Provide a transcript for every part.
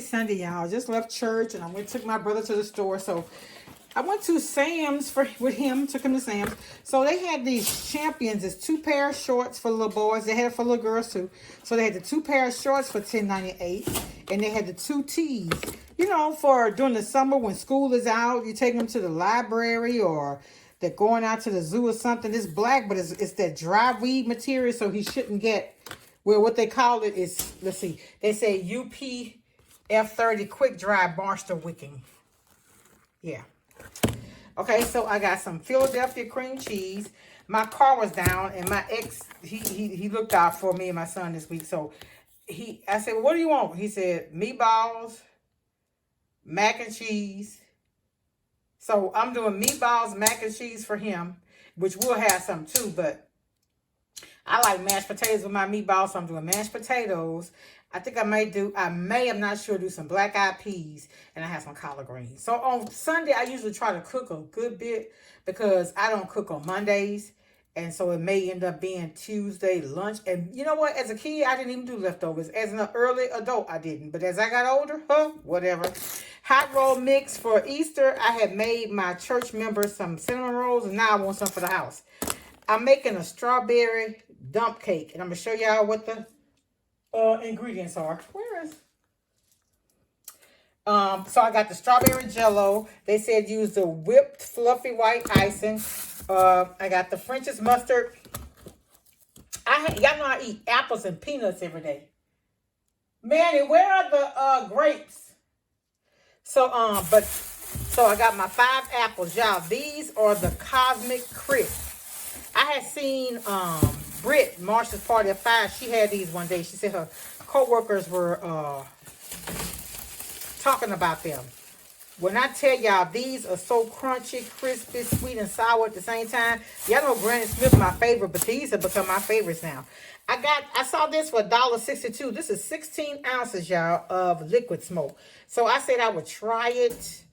Sunday, y'all. Just left church and I took my brother to the store. So I went to Sam's with him, took him to Sam's. So they had these Champions. It's 2 pair of shorts for little boys. They had it for little girls too. So they had the 2 pair of shorts for $10.98. And they had the 2 tees. You know, for during the summer when school is out, you take them to the library or they're going out to the zoo or something. It's black, but it's that dry weed material, so he shouldn't get, well, what they call it is, let's see, they say UPF30 quick dry moisture wicking. Yeah. Okay, so I got some Philadelphia cream cheese. My car was down, and my ex, he looked out for me and my son this week. So I said, well, what do you want? He said, meatballs, mac and cheese. So I'm doing meatballs, mac and cheese for him, which we'll have some too, but I like mashed potatoes with my meatballs, so I'm doing mashed potatoes. I think I may, I'm not sure, do some black-eyed peas, and I have some collard greens. So on Sunday, I usually try to cook a good bit because I don't cook on Mondays, and so it may end up being Tuesday lunch. And you know what? As a kid, I didn't even do leftovers. As an early adult, I didn't. But as I got older, whatever. Hot roll mix for Easter. I had made my church members some cinnamon rolls, and now I want some for the house. I'm making a strawberry dump cake, and I'm going to show y'all what the ingredients are. Where is? So I got the strawberry jello. They said use the whipped fluffy white icing. I got the French's mustard. Y'all know I eat apples and peanuts every day. Manny, where are the grapes? So I got my 5 apples, y'all. These are the Cosmic Crisp. I had seen Britt, Marsha's party of 5. She had these one day. She said her co-workers were talking about them. When I tell y'all, these are so crunchy, crispy, sweet, and sour at the same time. Y'all know Granny Smith my favorite, but these have become my favorites now. I saw this for $1.62. This is 16 ounces, y'all, of liquid smoke. So I said I would try it.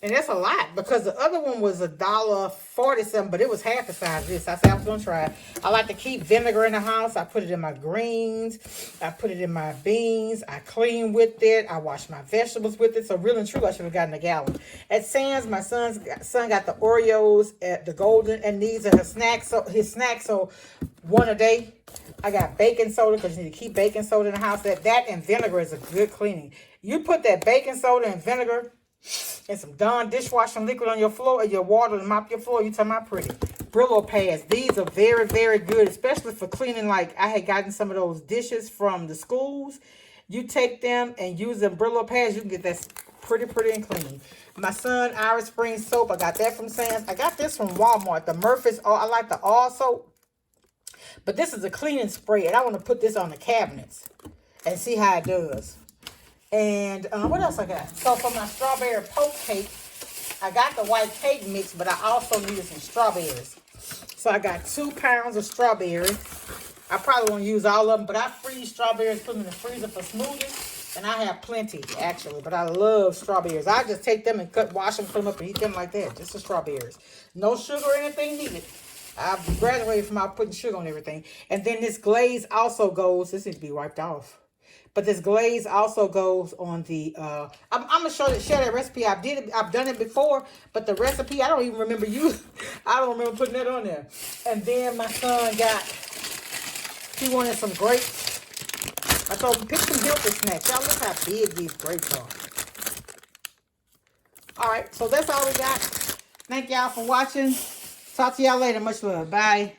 And that's a lot because the other one was $1.40 something, but it was half the size of this. I said I was going to try it. I like to keep vinegar in the house. I put it in my greens. I put it in my beans. I clean with it. I wash my vegetables with it. So really and true, I should have gotten a gallon. At Sam's, my son got the Oreos at the Golden, and these are his snacks. So one a day. I got baking soda because you need to keep baking soda in the house. That and vinegar is a good cleaning. You put that baking soda and vinegar and some Dawn dishwashing liquid on your floor, or your water to mop your floor. You talking about pretty. Brillo pads. These are very, very good, especially for cleaning. Like I had gotten some of those dishes from the schools. You take them and use them Brillo pads. You can get that pretty and clean. My son, Irish Spring soap. I got that from Sam's. I got this from Walmart. The Murphy's. I like the all soap. But this is a cleaning spray, and I want to put this on the cabinets and see how it does. And what else I got? So for my strawberry poke cake, I got the white cake mix, but I also needed some strawberries. So I got 2 pounds of strawberries. I probably won't use all of them, but I freeze strawberries, put them in the freezer for smoothies. And I have plenty, actually, but I love strawberries. I just take them and wash them, put them up, and eat them like that. Just the strawberries. No sugar or anything needed. I've graduated from out putting sugar on everything. And then this glaze also goes, this needs to be wiped off. But this glaze also goes on the, I'm going to share that recipe. I've done it before, but the recipe, I don't even remember I don't remember putting that on there. And then my son he wanted some grapes. I told him, pick some healthy snacks. Y'all look how big these grapes are. All right, so that's all we got. Thank y'all for watching. Talk to y'all later. Much love. Bye.